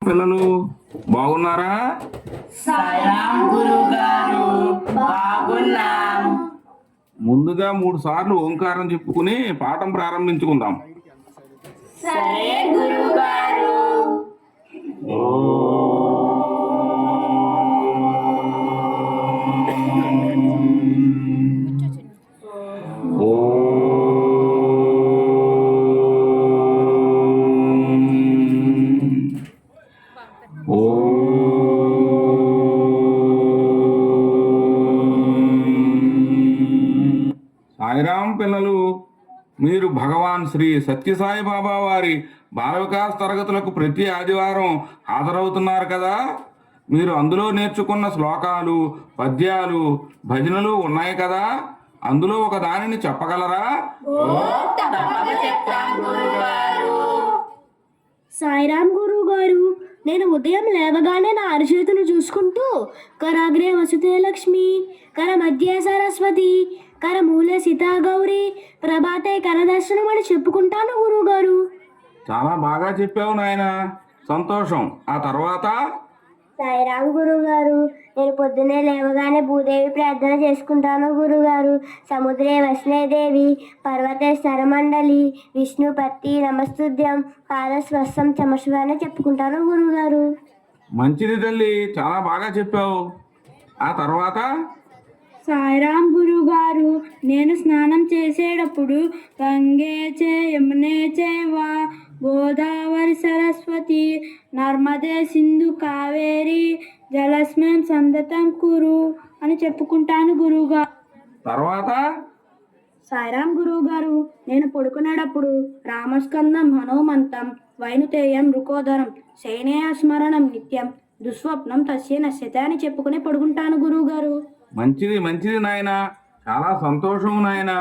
పిల్లలు బాగున్నారా? సాయిరాం గురుగారు, బాగున్నాం. ముందుగా 3 సార్లు ఓంకారం చెప్పుకుని పాఠం ప్రారంభించుకుందాం. సరే గురుగారు. సాయిరాం పిల్లలు, మీరు భగవాన్ శ్రీ సత్యసాయి బాబా వారి బాల వికాస్ తరగతులకు ప్రతి ఆదివారం హాజరవుతున్నారు కదా. మీరు అందులో నేర్చుకున్న శ్లోకాలు, పద్యాలు, భజనలు ఉన్నాయి కదా. అందులో ఒక దానిని చెప్పగలరా? తప్పక చెప్తాం గురుగారు. సాయిరాం గురువు గారు, నేను ఉదయం లేవగానే నా అరిచేతులు చూసుకుంటూ కరాగ్రే వసుతే లక్ష్మి, కర మధ్య సరస్వతి, కర మూల సీతా గౌరి, ప్రభాతే కరదర్శనం అని చెప్పుకుంటాను గురువు గారు. చాలా బాగా చెప్పావు నాయన, సంతోషం. ఆ తర్వాత? సాయిరాం గురువు గారు, నేను పొద్దున్నే లేవగానే భూదేవి ప్రార్థన చేసుకుంటాను గురుగారు. సముద్రే వష్ణేదేవి, పర్వతే సరమండలి, విష్ణుపత్తి నమస్తుద్యం, పాదస్వస్సం చమస్వాన్ని చెప్పుకుంటాను గురుగారు. మంచిది తల్లి, చాలా బాగా చెప్పావు. ఆ తర్వాత? సాయిరాం గురువు గారు, నేను స్నానం చేసేటప్పుడు గంగే చే యమునే చేవా, గోదావరి సరస్వతి, నర్మదే సింధు కావేరి, జలస్మయం సందతం కురు అని చెప్పుకుంటాను గురువుగారు. తర్వాత? సాయిరాం గురువు గారు, నేను పడుకునేటప్పుడు రామస్కందం హనుమంతం, వైనుతేయం రుకోదరం, శయనేయ స్మరణం నిత్యం, దుస్వప్నం తస్య నశ్యత అని చెప్పుకుని పడుకుంటాను గురువు గారు. మంచిది మంచిది నాయన, చాలా సంతోషం నాయన.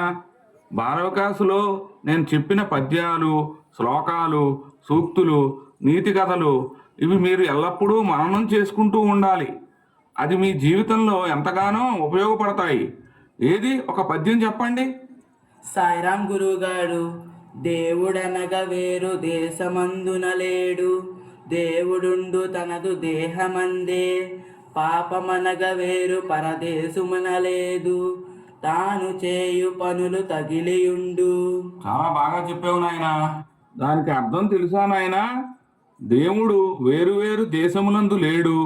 బాల వికాసులో నేను చెప్పిన పద్యాలు, శ్లోకాలు, సూక్తులు, నీతి కథలు ఇవి మీరు ఎల్లప్పుడూ మననం చేసుకుంటూ ఉండాలి. అది మీ జీవితంలో ఎంతగానో ఉపయోగపడతాయి. ఏది ఒక పద్యం చెప్పండి. సాయిరాం గురుగారు, దేవుడనగా వేరు దేశమందున లేడు, దేవుడుండు తనదు దేహమందే, పాపమనగా వేరు పరదేశమున లేదు, తాను చేయు పనులు తగిలియుండు. చాలా బాగా చెప్పావు నాయన. దానికి అర్థం తెలుసా నాయన? దేవుడు వేరువేరు దేశములందు లేడు,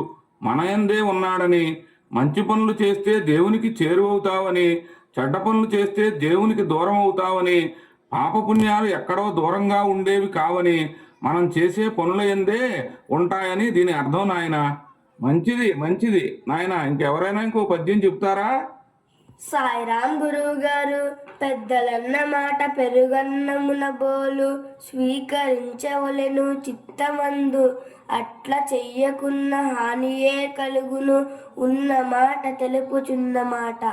మన యందే ఉన్నాడని, మంచి పనులు చేస్తే దేవునికి చేరువవుతావని, చెడ్డ పనులు చేస్తే దేవునికి దూరం అవుతావని, పాపపుణ్యాలు ఎక్కడో దూరంగా ఉండేవి కావని, మనం చేసే పనుల యందే ఉంటాయని దీని అర్థం నాయన. మంచిది మంచిది నాయన. ఇంకెవరైనా ఇంకో పద్యం చెప్తారా? సాయిరాం గురువు గారు, పెద్దలన్న మాట పెరుగన్నమున బోలు, స్వీకరించవలెను చిత్తమందు, అట్లా చెయ్యకున్న హానియే కలుగును, ఉన్న మాట తెలుపుచున్న మాట.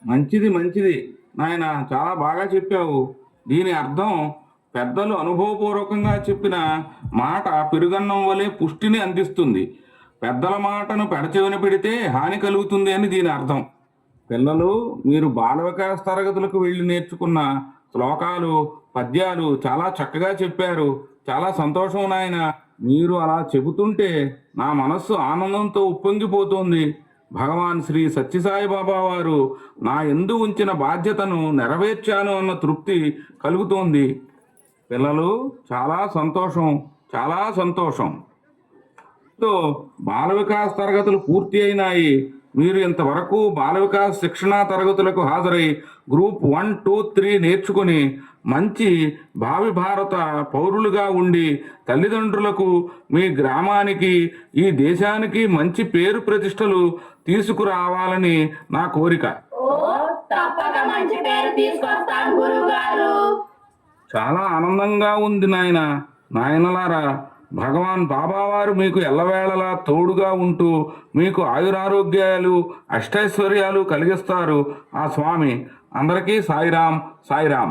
మంచిది మంచిది నాయన, చాలా బాగా చెప్పావు. దీని అర్థం పెద్దలు అనుభవపూర్వకంగా చెప్పిన మాట పెరుగన్నం వలె పుష్టిని అందిస్తుంది. పెద్దల మాటను పెడచెవిన పెడితే హాని కలుగుతుంది అని దీని అర్థం. పిల్లలు, మీరు బాల వికాస్ తరగతులకు వెళ్ళి నేర్చుకున్న శ్లోకాలు, పద్యాలు చాలా చక్కగా చెప్పారు. చాలా సంతోషం నాయన. మీరు అలా చెబుతుంటే నా మనస్సు ఆనందంతో ఉప్పొంగిపోతుంది. భగవాన్ శ్రీ సత్యసాయి బాబా వారు నా యందు ఉంచిన బాధ్యతను నెరవేర్చాను అన్న తృప్తి కలుగుతోంది. పిల్లలు, చాలా సంతోషం, చాలా సంతోషం. బాల వికాస్ తరగతులు పూర్తి అయినాయి. మీరు ఇంతవరకు బాల వికాస్ శిక్షణా తరగతులకు హాజరై గ్రూప్ 1, 2, 3 నేర్చుకుని మంచి భావి భారత పౌరులుగా ఉండి తల్లిదండ్రులకు, మీ గ్రామానికి, ఈ దేశానికి మంచి పేరు ప్రతిష్టలు తీసుకురావాలని నా కోరిక. తప్పక మంచి పేరు తీసుకొస్తాం గురుగారు. చాలా ఆనందంగా ఉంది నాయన. నాయనలారా, భగవాన్ బాబావారు మీకు ఎల్లవేళలా తోడుగా ఉంటూ మీకు ఆయురారోగ్యాలు, అష్టైశ్వర్యాలు కలిగిస్తారు ఆ స్వామి. అందరికీ సాయిరాం, సాయిరాం.